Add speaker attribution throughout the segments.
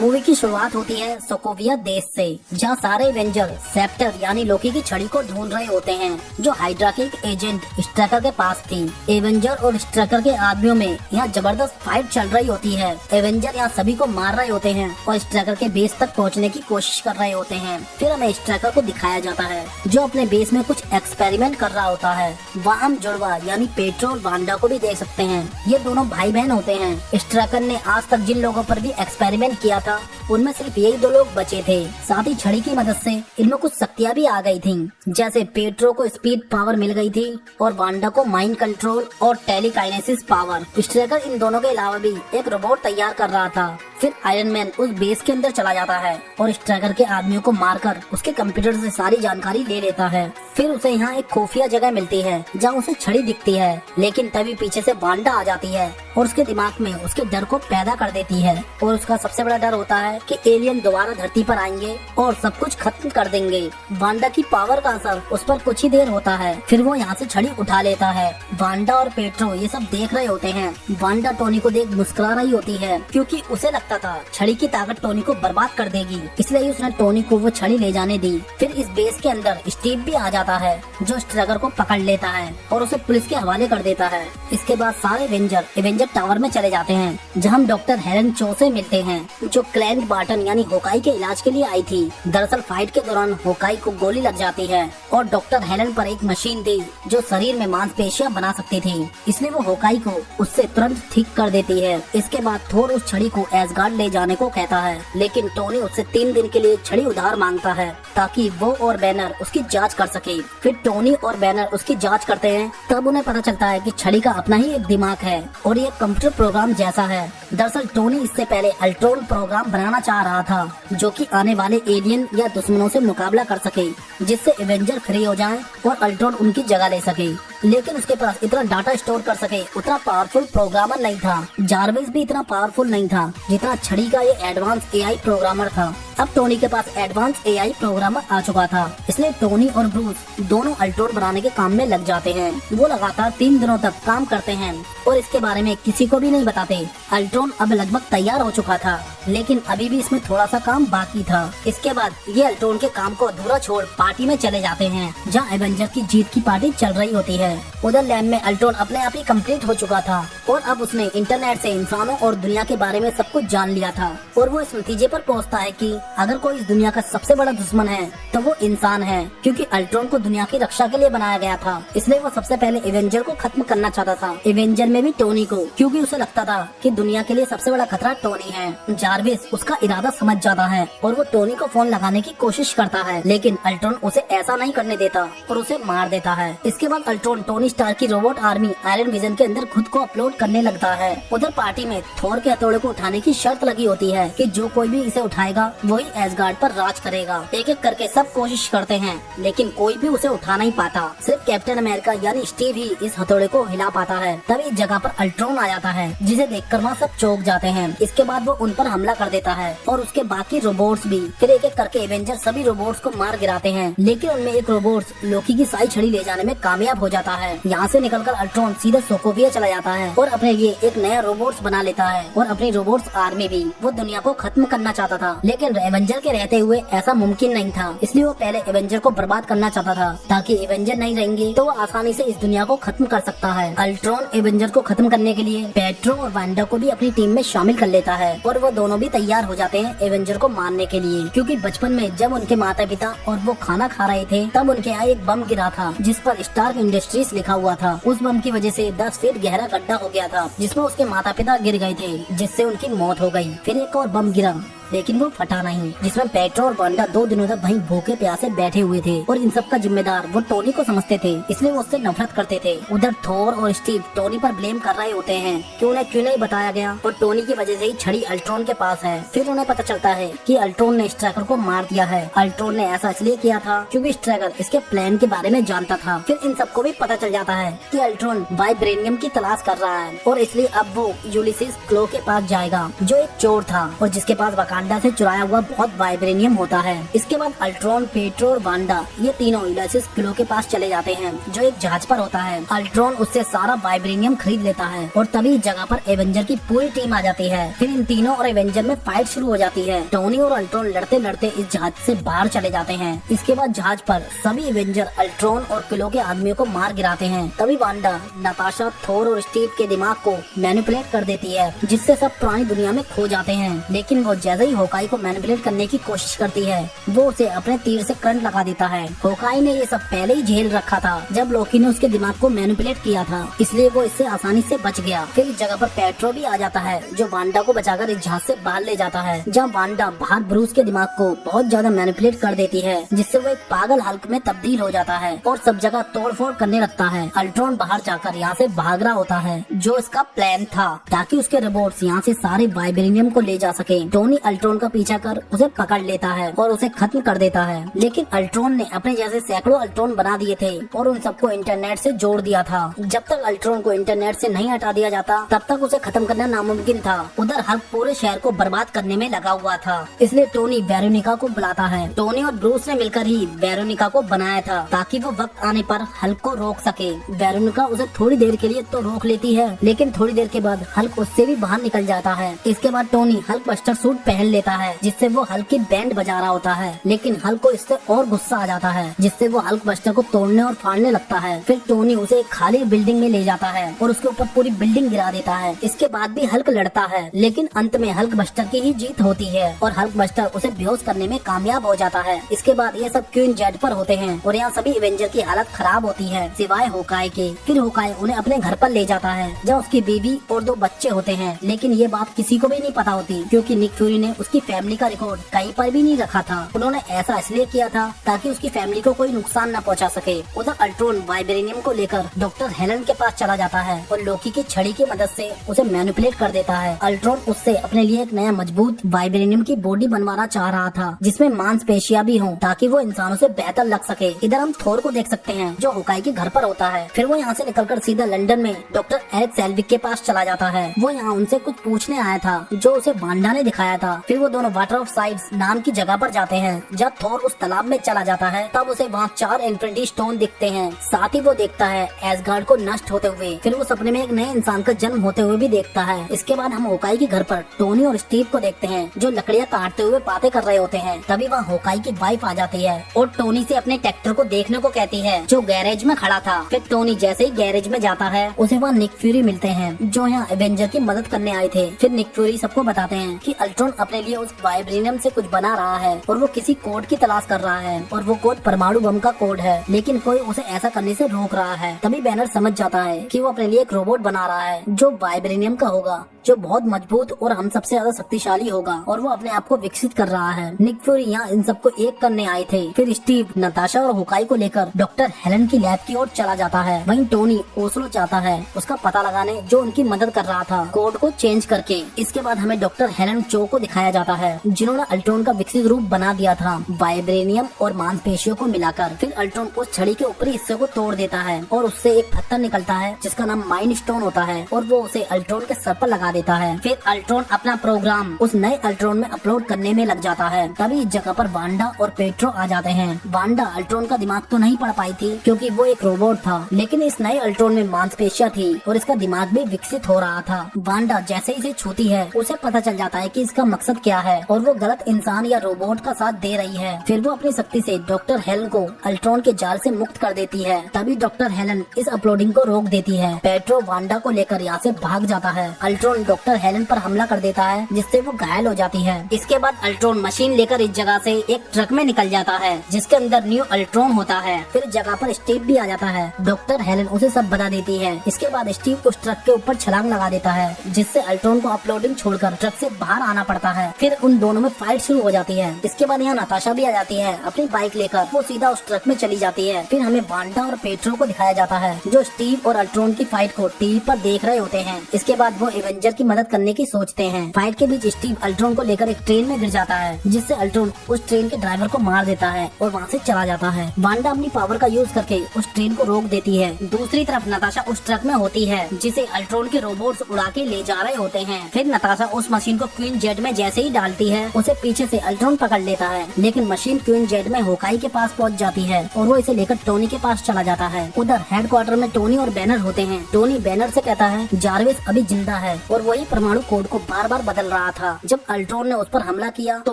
Speaker 1: Movie की शुरुआत होती है सोकोविया देश से, जहाँ सारे एवेंजर सेप्टर यानी लोकी की छड़ी को ढूंढ रहे होते हैं जो हाइड्रा के एक एजेंट स्ट्राइकर के पास थी। एवेंजर और स्ट्राइकर के आदमियों में यहाँ जबरदस्त फाइट चल रही होती है। एवेंजर यहाँ सभी को मार रहे होते हैं और स्ट्राइकर के बेस तक पहुँचने की कोशिश कर रहे होते हैं। फिर हमें स्ट्राइकर को दिखाया जाता है जो अपने बेस में कुछ एक्सपेरिमेंट कर रहा होता है। वहाँ हम जुड़वा यानी पेट्रो और वांडा को भी देख सकते हैं। ये दोनों भाई बहन होते हैं। स्ट्राइकर ने आज तक जिन लोगों पर भी एक्सपेरिमेंट किया था उनमें सिर्फ यही दो लोग बचे थे। साथ ही छड़ी की मदद से इनमें कुछ शक्तियाँ भी आ गई थीं, जैसे पेट्रो को स्पीड पावर मिल गई थी और वांडा को माइंड कंट्रोल और टेलीकाइनेसिस पावर। स्ट्राइकर इन दोनों के अलावा भी एक रोबोट तैयार कर रहा था। फिर आयरन मैन उस बेस के अंदर चला जाता है और स्ट्राइकर के आदमियों को मारकर उसके कंप्यूटर से सारी जानकारी ले लेता है। फिर उसे यहाँ एक खुफिया जगह मिलती है जहाँ उसे छड़ी दिखती है, लेकिन तभी पीछे से वांडा आ जाती है और उसके दिमाग में उसके डर को पैदा कर देती है। और उसका सबसे बड़ा डर होता है कि एलियन दोबारा धरती पर आएंगे और सब कुछ खत्म कर देंगे। वांडा की पावर का असर उस पर कुछ ही देर होता है, फिर वो यहाँ से छड़ी उठा लेता है। वांडा और पेट्रो ये सब देख रहे होते हैं। वांडा टोनी को देख मुस्कुरा रही होती है क्योंकि उसे लगता था छड़ी की ताकत टोनी को बर्बाद कर देगी, इसलिए उसने टोनी को वो छड़ी ले जाने दी। फिर इस बेस के अंदर स्टीव भी आ जाता है जो स्ट्राइकर को पकड़ लेता है और उसे पुलिस के हवाले कर देता है। इसके बाद सारे एवेंजर टावर में चले जाते हैं जहाँ हम डॉक्टर हेलन चो से मिलते हैं जो क्लैंट बार्टन यानी होकाई के इलाज के लिए आई थी। दरअसल फाइट के दौरान होकाई को गोली लग जाती है और डॉक्टर हेलन पर एक मशीन थी जो शरीर में मांसपेशियां बना सकती थी, इसलिए वो होकाई को उससे तुरंत ठीक कर देती है। इसके बाद थोर उस छड़ी को एसगार्ड ले जाने को कहता है, लेकिन टोनी उससे 3 दिन के लिए छड़ी उधार मांगता है ताकि वो और बैनर उसकी जाँच कर सके। फिर टोनी और बैनर उसकी जाँच करते हैं, तब उन्हें पता चलता है कि छड़ी का अपना ही एक दिमाग है और ये कंप्यूटर प्रोग्राम जैसा है। दरअसल टोनी इससे पहले अल्ट्रॉन प्रोग्राम बनाना चाह रहा था जो कि आने वाले एलियन या दुश्मनों से मुकाबला कर सके, जिससे एवेंजर फ्री हो जाएं और अल्ट्रॉन उनकी जगह ले सके। लेकिन उसके पास इतना डाटा स्टोर कर सके उतना पावरफुल प्रोग्रामर नहीं था। जारविस भी इतना पावरफुल नहीं था जितना छड़ी का ये एडवांस एआई प्रोग्रामर था। अब टोनी के पास एडवांस एआई प्रोग्रामर आ चुका था, इसलिए टोनी और ब्रूस दोनों अल्ट्रॉन बनाने के काम में लग जाते हैं। वो लगातार 3 दिनों तक काम करते हैं और इसके बारे में किसी को भी नहीं बताते। अल्ट्रॉन अब लगभग तैयार हो चुका था, लेकिन अभी भी इसमें थोड़ा सा काम बाकी था। इसके बाद ये अल्ट्रॉन के काम को अधूरा छोड़ पार्टी में चले जाते हैं जहाँ एवेंजर की जीत की पार्टी चल रही होती है। उधर लैब में अल्ट्रॉन अपने आप ही कंप्लीट हो चुका था और अब उसने इंटरनेट से इंसानों और दुनिया के बारे में सब कुछ जान लिया था और वो इस नतीजे पर पहुँचता है कि अगर कोई इस दुनिया का सबसे बड़ा दुश्मन है तो वो इंसान है, क्योंकि अल्ट्रॉन को दुनिया की रक्षा के लिए बनाया गया था। इसलिए वो सबसे पहले एवेंजर को खत्म करना चाहता था, एवेंजर में भी टोनी को, क्योंकि उसे लगता था कि दुनिया के लिए सबसे बड़ा खतरा टोनी है। जारविस उसका इरादा समझ जाता है और वो टोनी को फोन लगाने की कोशिश करता है, लेकिन अल्ट्रॉन उसे ऐसा नहीं करने देता और उसे मार देता है। इसके बाद अल्ट्रॉन टोनी स्टार्क की रोबोट आर्मी आयरन विजन के अंदर खुद को अपलोड करने लगता है। उधर पार्टी में थोर के हथौड़े को उठाने की शर्त लगी होती है कि जो कोई भी इसे उठाएगा वही एसगार्ड पर राज करेगा। एक एक करके सब कोशिश करते हैं, लेकिन कोई भी उसे उठा नहीं पाता। सिर्फ कैप्टन अमेरिका यानी स्टीव ही इस हथौड़े को हिला पाता है। तभी इस जगह पर अल्ट्रॉन आ जाता है, जिसे देखकर वहाँ सब चौंक जाते हैं। इसके बाद वो उन पर हमला कर देता है और उसके बाकी रोबोट्स भी। फिर एक एक करके एवेंजर सभी रोबोट्स को मार गिराते हैं, लेकिन उनमें एक रोबोट्स लोकी की सारी छड़ी ले जाने में कामयाब हो जाता है। यहाँ से निकलकर अल्ट्रॉन सीधे सोकोविया चला जाता है और अपने लिए एक नया रोबोट्स बना लेता है और अपनी रोबोट्स आर्मी भी। वो दुनिया को खत्म करना चाहता था, लेकिन एवेंजर के रहते हुए ऐसा मुमकिन नहीं था, इसलिए वो पहले एवेंजर को बर्बाद करना चाहता था ताकि एवेंजर नहीं रहेंगे तो वो आसानी से इस दुनिया को खत्म कर सकता है। अल्ट्रॉन एवेंजर को खत्म करने के लिए पेट्रो और वांडा को भी अपनी टीम में शामिल कर लेता है और वो दोनों भी तैयार हो जाते हैं एवेंजर को मारने के लिए, क्योंकि बचपन में जब उनके माता पिता और वो खाना खा रहे थे तब उनके यहाँ एक बम गिरा था जिस पर स्टार्क इंडस्ट्रीज लिखा हुआ था। उस बम की वजह से 10 फीट गहरा गड्ढा हो गया था जिसमें उसके माता पिता गिर गए थे, जिससे उनकी मौत हो गई। फिर एक और बम गिरा, लेकिन वो फटा नहीं, जिसमें पेट्रो और वांडा 2 दिनों तक वहीं भूखे प्यासे बैठे हुए थे और इन सब का जिम्मेदार वो टोनी को समझते थे, इसलिए वो उससे नफरत करते थे। उधर थोर और स्टीव टोनी पर ब्लेम कर रहे होते हैं कि उन्हें क्यों नहीं बताया गया और टोनी की वजह से ही छड़ी अल्ट्रॉन के पास है। फिर उन्हें पता चलता है कि अल्ट्रॉन ने स्ट्राइकर को मार दिया है। अल्ट्रॉन ने ऐसा इसलिए किया था क्योंकि स्ट्राइकर इसके प्लान के बारे में जानता था। फिर इन सबको भी पता चल जाता है कि अल्ट्रॉन वाइब्रेनियम की तलाश कर रहा है और इसलिए अब वो यूलिसिस क्लो के पास जाएगा जो एक चोर था और जिसके पास वकांडा से चुराया हुआ बहुत वाइब्रेनियम होता है। इसके बाद अल्ट्रॉन, पेट्रो और वांडा ये तीनों यूलियस किलो के पास चले जाते हैं जो एक जहाज पर होता है। अल्ट्रॉन उससे सारा वाइब्रेनियम खरीद लेता है और तभी जगह पर एवेंजर की पूरी टीम आ जाती है। फिर इन तीनों और एवेंजर में फाइट शुरू हो जाती है। टोनी और अल्ट्रॉन लड़ते लड़ते इस जहाज से बाहर चले जाते हैं। इसके बाद जहाज पर सभी एवेंजर अल्ट्रॉन और किलो के आदमियों को मार गिराते हैं। तभी वांडा नताशा, थोर और स्टीव के दिमाग को मैनिपुलेट कर देती है जिससे सब पुरानी दुनिया में खो जाते हैं। लेकिन वो जैसे ही होकाई को मैनिपुलेट करने की कोशिश करती है वो उसे अपने तीर से करंट लगा देता है। होकाई ने ये सब पहले ही झेल रखा था जब लोकी ने उसके दिमाग को मैनिपुलेट किया था, इसलिए वो इससे आसानी से बच गया। फिर इस जगह पर पेट्रो भी आ जाता है जो वांडा को बचाकर इस जहाज से बाहर ले जाता है। जब वांडा बाहर ब्रूस के दिमाग को बहुत ज्यादा मैनिपुलेट कर देती है जिससे वो एक पागल हल्क में तब्दील हो जाता है और सब जगह तोड़फोड़ करने लगता है। अल्ट्रॉन बाहर जाकर यहाँ से भाग रहा होता है जो इसका प्लान था ताकि उसके रोबोट्स यहाँ से सारे वाइब्रेनियम को ले जा सके। टोनी अल्ट्रॉन का पीछा कर उसे पकड़ लेता है और उसे खत्म कर देता है। लेकिन अल्ट्रॉन ने अपने जैसे सैकड़ों अल्ट्रॉन बना दिए थे और उन सबको इंटरनेट से जोड़ दिया था। जब तक अल्ट्रॉन को इंटरनेट से नहीं हटा दिया जाता तब तक उसे खत्म करना नामुमकिन था। उधर हल्क पूरे शहर को बर्बाद करने में लगा हुआ था, इसलिए टोनी वेरोनिका को बुलाता है। टोनी और ब्रूस ने मिलकर ही वेरोनिका को बनाया था ताकि वो वक्त आने पर हल्क को रोक सके। वेरोनिका उसे थोड़ी देर के लिए तो रोक लेती है लेकिन थोड़ी देर के बाद हल्क उससे भी बाहर निकल जाता है। इसके बाद टोनी हल्क बस्टर सूट पहन लेता है जिससे वो हल्क की बैंड बजा रहा होता है, लेकिन हल्क को इससे और गुस्सा आ जाता है जिससे वो हल्क बस्टर को तोड़ने और फाड़ने लगता है। फिर टोनी उसे एक खाली बिल्डिंग में ले जाता है और उसके ऊपर पूरी बिल्डिंग गिरा देता है। इसके बाद भी हल्क लड़ता है लेकिन अंत में हल्क बस्टर की ही जीत होती है और हल्क बस्टर उसे बेहोश करने में कामयाब हो जाता है। इसके बाद ये सब क्वीन जेट पर होते हैं और यहाँ सभी एवेंजर की हालत खराब होती है सिवाय होकाई के। फिर होकाई उन्हें अपने घर पर ले जाता है जहाँ उसकी बीवी और 2 बच्चे होते हैं, लेकिन ये बात किसी को भी नहीं पता होती क्योंकि निक फ्यूरी ने उसकी फैमिली का रिकॉर्ड कहीं पर भी नहीं रखा था। उन्होंने ऐसा इसलिए किया था ताकि उसकी फैमिली को कोई नुकसान न पहुंचा सके। उधर अल्ट्रॉन वाइब्रेनियम को लेकर डॉक्टर हेलन के पास चला जाता है और लोकी की छड़ी की मदद से उसे मैनिपुलेट कर देता है। अल्ट्रॉन उससे अपने लिए एक नया मजबूत वाइब्रेनियम की बॉडी बनवाना चाह रहा था जिसमें मांसपेशियां भी हों ताकि वो इंसानों से बेहतर लग सके। इधर हम थोर को देख सकते हैं जो होकाई के घर पर होता है। फिर वो यहाँ से निकलकर सीधा लंदन में डॉक्टर एरिक सेल्विक के पास चला जाता है। वो यहाँ उनसे कुछ पूछने आया था जो उसे वांडा ने दिखाया था। फिर वो दोनों वाटर ऑफ साइड्स नाम की जगह पर जाते हैं। जब थोर उस तालाब में चला जाता है तब उसे वहाँ 4 इन्फिनिटी स्टोन दिखते हैं। साथ ही वो देखता है एसगार्ड को नष्ट होते हुए। फिर वो सपने में एक नए इंसान का जन्म होते हुए भी देखता है। इसके बाद हम होकाई के घर पर टोनी और स्टीव को देखते हैं जो लकड़ियाँ काटते हुए बातें कर रहे होते हैं। तभी वहाँ होकाई की वाइफ आ जाती है और टोनी से अपने ट्रैक्टर को देखने को कहती है जो गैरेज में खड़ा था। फिर टोनी जैसे ही गैरेज में जाता है उसे वहाँ निक फ्यूरी मिलते हैं जो यहाँ एवेंजर की मदद करने आए थे। फिर निक फ्यूरी सबको बताते हैं कि अल्ट्रॉन अपने लिए उस वाइब्रेनियम से कुछ बना रहा है और वो किसी कोड की तलाश कर रहा है और वो कोड परमाणु बम का कोड है, लेकिन कोई उसे ऐसा करने से रोक रहा है। तभी बैनर समझ जाता है कि वो अपने लिए एक रोबोट बना रहा है जो वाइब्रेनियम का होगा, जो बहुत मजबूत और हम सबसे ज्यादा शक्तिशाली होगा और वो अपने आप को विकसित कर रहा है। निक फ्यूरी यहाँ इन सबको एक करने आए थे। फिर स्टीव नताशा और होकाई को लेकर डॉक्टर हेलन की लैब की ओर चला जाता है। वहीं टोनी ओस्लो चाहता है उसका पता लगाने जो उनकी मदद कर रहा था कोड को चेंज करके। इसके बाद हमें डॉक्टर हेलन चो को दिखाया जाता है जिन्होंने अल्ट्रॉन का विकसित रूप बना दिया था वाइब्रेनियम और मांसपेशियों को मिलाकर। फिर अल्ट्रॉन उस छड़ी के ऊपरी हिस्से को तोड़ देता है और उससे एक पत्थर निकलता है जिसका नाम माइंड स्टोन होता है और वो उसे अल्ट्रॉन के सर पर लगा देता है। फिर अल्ट्रॉन अपना प्रोग्राम उस नए अल्ट्रॉन में अपलोड करने में लग जाता है। तभी इस जगह पर वांडा और पेट्रो आ जाते हैं। वांडा अल्ट्रॉन का दिमाग तो नहीं पढ़ पाई थी क्योंकि वो एक रोबोट था, लेकिन इस नए अल्ट्रॉन में मांसपेशियां थी और इसका दिमाग भी विकसित हो रहा था। वांडा जैसे ही इसे छूती है उसे पता चल जाता है कि इसका मकसद क्या है और वो गलत इंसान या रोबोट का साथ दे रही है। फिर वो अपनी शक्ति से डॉक्टर हेलन को अल्ट्रॉन के जाल से मुक्त कर देती है। तभी डॉक्टर हेलन इस अपलोडिंग को रोक देती है। पेट्रो वांडा को लेकर यहाँ से भाग जाता है। अल्ट्रॉन डॉक्टर हेलन पर हमला कर देता है जिससे वो घायल हो जाती है। इसके बाद अल्ट्रॉन मशीन लेकर इस जगह से एक ट्रक में निकल जाता है जिसके अंदर न्यू अल्ट्रॉन होता है। फिर जगह पर स्टीव भी आ जाता है। डॉक्टर हेलन उसे सब बता देती है। इसके बाद स्टीव उस ट्रक के ऊपर छलांग लगा देता है जिससे अल्ट्रॉन को अपलोडिंग छोड़कर ट्रक से बाहर आना पड़ता है। फिर उन दोनों में फाइट शुरू हो जाती है। इसके बाद यहाँ नताशा भी आ जाती है अपनी बाइक लेकर। वो सीधा उस ट्रक में चली जाती है। फिर हमें वांडा और पेट्रो को दिखाया जाता है जो स्टीव और अल्ट्रॉन की फाइट को टीवी पर देख रहे होते हैं। इसके बाद वो एवेंजर की मदद करने की सोचते हैं। फाइट के बीच स्टीव अल्ट्रॉन को लेकर एक ट्रेन में गिर जाता है जिससे अल्ट्रॉन उस ट्रेन के ड्राइवर को मार देता है और वहाँ से चला जाता है। वांडा अपनी पावर का यूज करके उस ट्रेन को रोक देती है। दूसरी तरफ नताशा उस ट्रक में होती है जिसे अल्ट्रॉन के रोबोट्स उड़ा के ले जा रहे होते हैं। फिर नताशा उस मशीन को क्वीन जेट में जैसे ही डालती है उसे पीछे से अल्ट्रॉन पकड़ लेता है, लेकिन मशीन क्वीन जेट में होकाई के पास पहुंच जाती है और वो इसे लेकर टोनी के पास चला जाता है। उधर हेडक्वार्टर में टोनी और बैनर होते हैं। टोनी बैनर से कहता है जारविस अभी जिंदा है और वही परमाणु कोड को बार बार बदल रहा था। जब अल्ट्रॉन ने उस पर हमला किया तो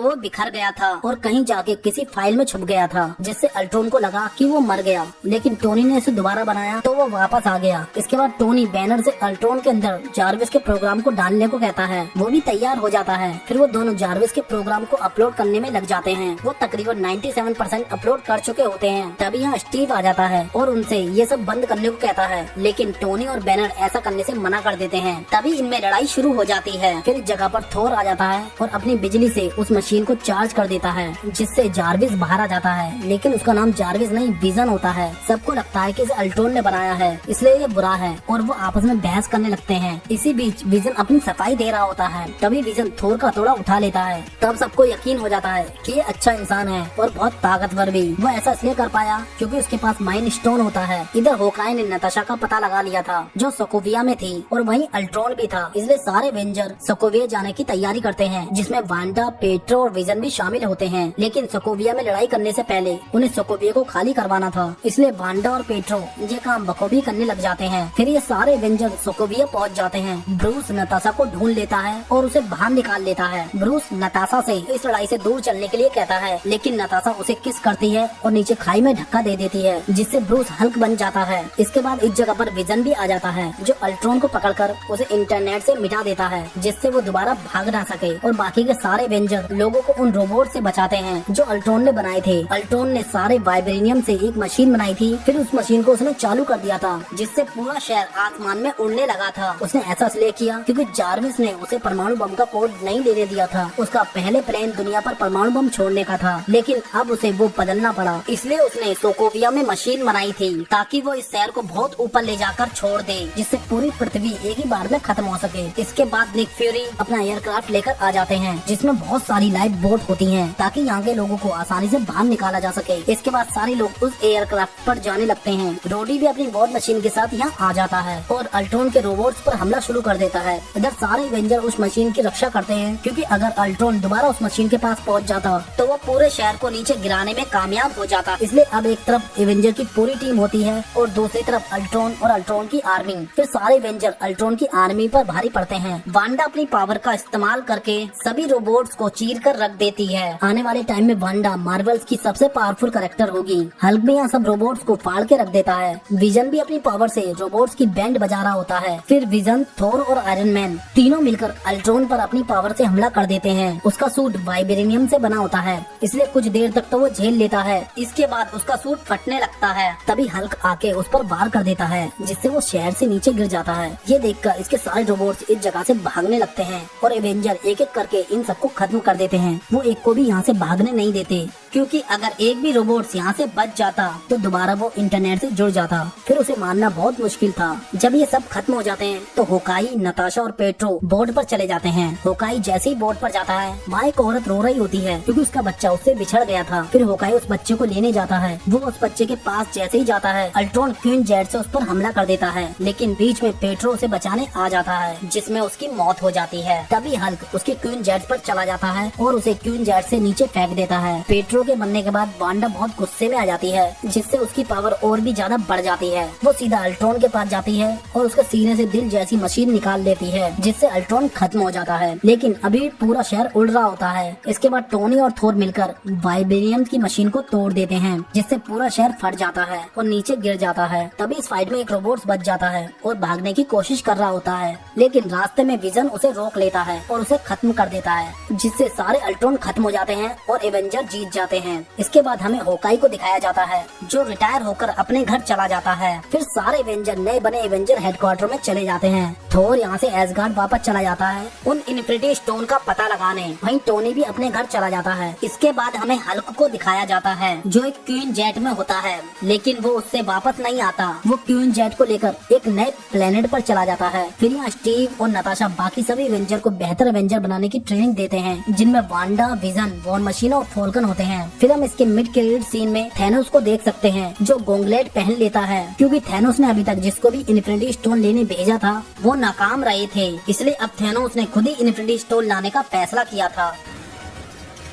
Speaker 1: वो बिखर गया था और कहीं जाके किसी फाइल में छुप गया था, जिससे अल्ट्रॉन को लगा कि वो मर गया, लेकिन टोनी ने इसे दोबारा बनाया तो वो वापस आ गया। इसके बाद टोनी बैनर से अल्ट्रॉन के अंदर जारविस के प्रोग्राम को डालने को कहता है। वो भी तैयार हो जाता है। फिर वो दोनों जारविस के प्रोग्राम को अपलोड करने में लग जाते हैं। वो तकरीबन 97% अपलोड कर चुके होते हैं। तभी यहाँ स्टीव आ जाता है और उनसे ये सब बंद करने को कहता है, लेकिन टोनी और बैनर ऐसा करने से मना कर देते हैं। तभी इनमें लड़ाई शुरू हो जाती है। फिर इस जगह पर थोर आ जाता है और अपनी बिजली से उस मशीन को चार्ज कर देता है, जिससे जारविस बाहर आ जाता है, लेकिन उसका नाम जारविस नहीं विजन होता है। सबको लगता है कि इसे अल्ट्रॉन ने बनाया है, इसलिए ये बुरा है और वो आपस में बहस करने लगते हैं। इसी बीच विजन अपनी सफाई दे रहा होता है। तभी विजन थोर का थोड़ा उठा लेता है। तब सबको यकीन हो जाता है कि ये अच्छा इंसान है और बहुत ताकतवर भी। वो ऐसा इसलिए कर पाया क्योंकि उसके पास माइंड स्टोन होता है। इधर होकाई ने नताशा का पता लगा लिया था जो सोकोविया में थी और वहीं अल्ट्रॉन भी था, इसलिए सारे एवेंजर सोकोविया जाने की तैयारी करते हैं, जिसमें वांडा, पेट्रो और विजन भी शामिल होते हैं। लेकिन सोकोविया में लड़ाई करने से पहले उन्हें सोकोविया को खाली करवाना था, इसलिए वांडा और पेट्रो ये काम बखूबी करने लग जाते हैं। फिर ये सारे एवेंजर सोकोविया पहुंच जाते हैं। ब्रूस नताशा को ढूंढ लेता है और उसे बाहर निकाल लेता है। ब्रूस नताशा से इस लड़ाई से दूर चलने के लिए कहता है, लेकिन नताशा उसे किस करती है और नीचे खाई में धक्का दे देती है, जिससे ब्रूस हल्क बन जाता है। इसके बाद इस जगह पर विजन भी आ जाता है, जो अल्ट्रॉन को पकड़कर उसे इंटरनेट से मिटा देता है, जिससे वो दोबारा भाग ना सके। और बाकी के सारे एवेंजर लोगों को उन रोबोट से बचाते हैं जो अल्ट्रॉन ने बनाए थे। अल्ट्रॉन ने सारे वाइब्रेनियम से एक मशीन बनाई थी, फिर उस मशीन को उसने चालू कर दिया था, जिससे पूरा शहर आसमान में उड़ने लगा था। उसने ऐसा इसलिए किया क्योंकि जारविस ने उसे परमाणु बम का कोड नहीं लेने दिया था। उसका पहले प्लान दुनिया पर परमाणु बम छोड़ने का था, लेकिन अब उसे वो बदलना पड़ा। इसलिए उसने सोकोविया में मशीन बनाई थी ताकि वो इस शहर को बहुत ऊपर ले जाकर छोड़ दे, जिससे पूरी पृथ्वी एक ही बार में खत्म हो सके। इसके बाद निक फ्यूरी अपना एयरक्राफ्ट लेकर आ जाते हैं, जिसमें बहुत सारी लाइफ बोट होती हैं ताकि यहाँ के लोगों को आसानी से बाहर निकाला जा सके। इसके बाद सारे लोग उस एयरक्राफ्ट पर जाने लगते हैं। रोडी भी अपनी वॉर मशीन के साथ यहाँ आ जाता है और अल्ट्रॉन के रोबोट्स पर हमला शुरू कर देता है। इधर सारे एवेंजर उस मशीन की रक्षा करते हैं, क्योंकि अगर अल्ट्रॉन दोबारा उस मशीन के पास पहुँच जाता तो वो पूरे शहर को नीचे गिराने में कामयाब हो जाता। इसलिए अब एक तरफ एवेंजर की पूरी टीम होती है और दूसरी तरफ अल्ट्रॉन और अल्ट्रॉन की आर्मी। फिर सारे एवेंजर अल्ट्रॉन की आर्मी पर भारी पड़ते हैं। वांडा अपनी पावर का इस्तेमाल करके सभी रोबोट्स को चीर कर रख देती है। आने वाले टाइम में वांडा मार्वल्स की सबसे पावरफुल कैरेक्टर होगी। हल्क भी यहाँ सब रोबोट्स को फाड़ के रख देता है। विजन भी अपनी पावर से रोबोट्स की बैंड बजा रहा होता है। फिर विजन, थोर और आयरन मैन तीनों मिलकर अल्ट्रॉन पर अपनी पावर से हमला कर देते हैं। उसका सूट वाइब्रेनियम से बना होता है, इसलिए कुछ देर तक तो वो झेल लेता है। इसके बाद उसका सूट फटने लगता है। तभी हल्क आके उस पर वार कर देता है, जिससे वो शहर से नीचे गिर जाता है। ये देखकर इसके सारे रोबोट्स इस जगह से भागने लगते हैं और एवेंजर एक एक करके इन सबको खत्म कर देते हैं। वो एक को भी यहाँ से भागने नहीं देते, क्योंकि अगर एक भी रोबोट्स यहाँ से बच जाता तो दोबारा वो इंटरनेट से जुड़ जाता। फिर उसे मारना बहुत मुश्किल था। जब ये सब खत्म हो जाते हैं तो होकाई, नताशा और पेट्रो बोट पर चले जाते हैं। होकाई जैसे ही बोट पर जाता है, वहाँ एक औरत रो रही होती है क्योंकि उसका बच्चा उससे बिछड़ गया था। फिर होकाई उस बच्चे को लेने जाता है। वो उस बच्चे के पास जैसे ही जाता है, अल्ट्रॉन क्वीन जेट से उस पर हमला कर देता है, लेकिन बीच में पेट्रो उसे बचाने आ जाता है, जिसमें उसकी मौत हो जाती है। तभी हल्क उसकी क्वीन जेट पर चला जाता है और उसे क्वीन जेट से नीचे फेंक देता है। पेट्रो के मरने के बाद वांडा बहुत गुस्से में आ जाती है, जिससे उसकी पावर और भी ज्यादा बढ़ जाती है। वो सीधा अल्ट्रॉन के पास जाती है और उसके सीने से दिल जैसी मशीन निकाल देती है, जिससे अल्ट्रॉन खत्म हो जाता है। लेकिन अभी पूरा शहर उड़ रहा होता है। इसके बाद टोनी और थोर मिलकर वाइब्रेनियम की मशीन को तोड़ देते हैं, जिससे पूरा शहर फट जाता है और नीचे गिर जाता है। तभी इस फाइट में एक रोबोट बच जाता है और भागने की कोशिश कर रहा होता है, लेकिन रास्ते में विजन उसे रोक लेता है और उसे खत्म कर देता है, जिससे सारे अल्ट्रॉन खत्म हो जाते हैं और एवेंजर जीत जाते हैं। इसके बाद हमें होकाई को दिखाया जाता है, जो रिटायर होकर अपने घर चला जाता है। फिर सारे एवेंजर नए बने एवेंजर हेडक्वार्टर में चले जाते हैं। थोर यहाँ से एसगार्ड वापस चला जाता है उन इन्फिनिटी स्टोन का पता लगाने। वहीं टोनी भी अपने घर चला जाता है। इसके बाद हमें हल्क को दिखाया जाता है, जो एक क्वीन जेट में होता है, लेकिन वो उससे वापस नहीं आता। वो क्वीन जेट को लेकर एक नए प्लेनेट पर चला जाता है। फिर यहाँ स्टीव और नताशा बाकी सभी एवेंजर को बेहतर एवेंजर बनाने की ट्रेनिंग देते हैं, जिनमें वांडा, विजन, वॉर मशीन और फॉल्कन होते हैं। हैं। फिर हम इसके मिड क्रेडिट सीन में थैनोस को देख सकते हैं जो गोंगलेट पहन लेता है, क्योंकि थैनोस ने अभी तक जिसको भी इन्फिनिटी स्टोन लेने भेजा था वो नाकाम रहे थे, इसलिए अब थैनोस ने खुद ही इन्फिनिटी स्टोन लाने का फैसला किया था।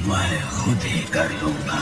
Speaker 2: मैं खुद ही कर लूंगा।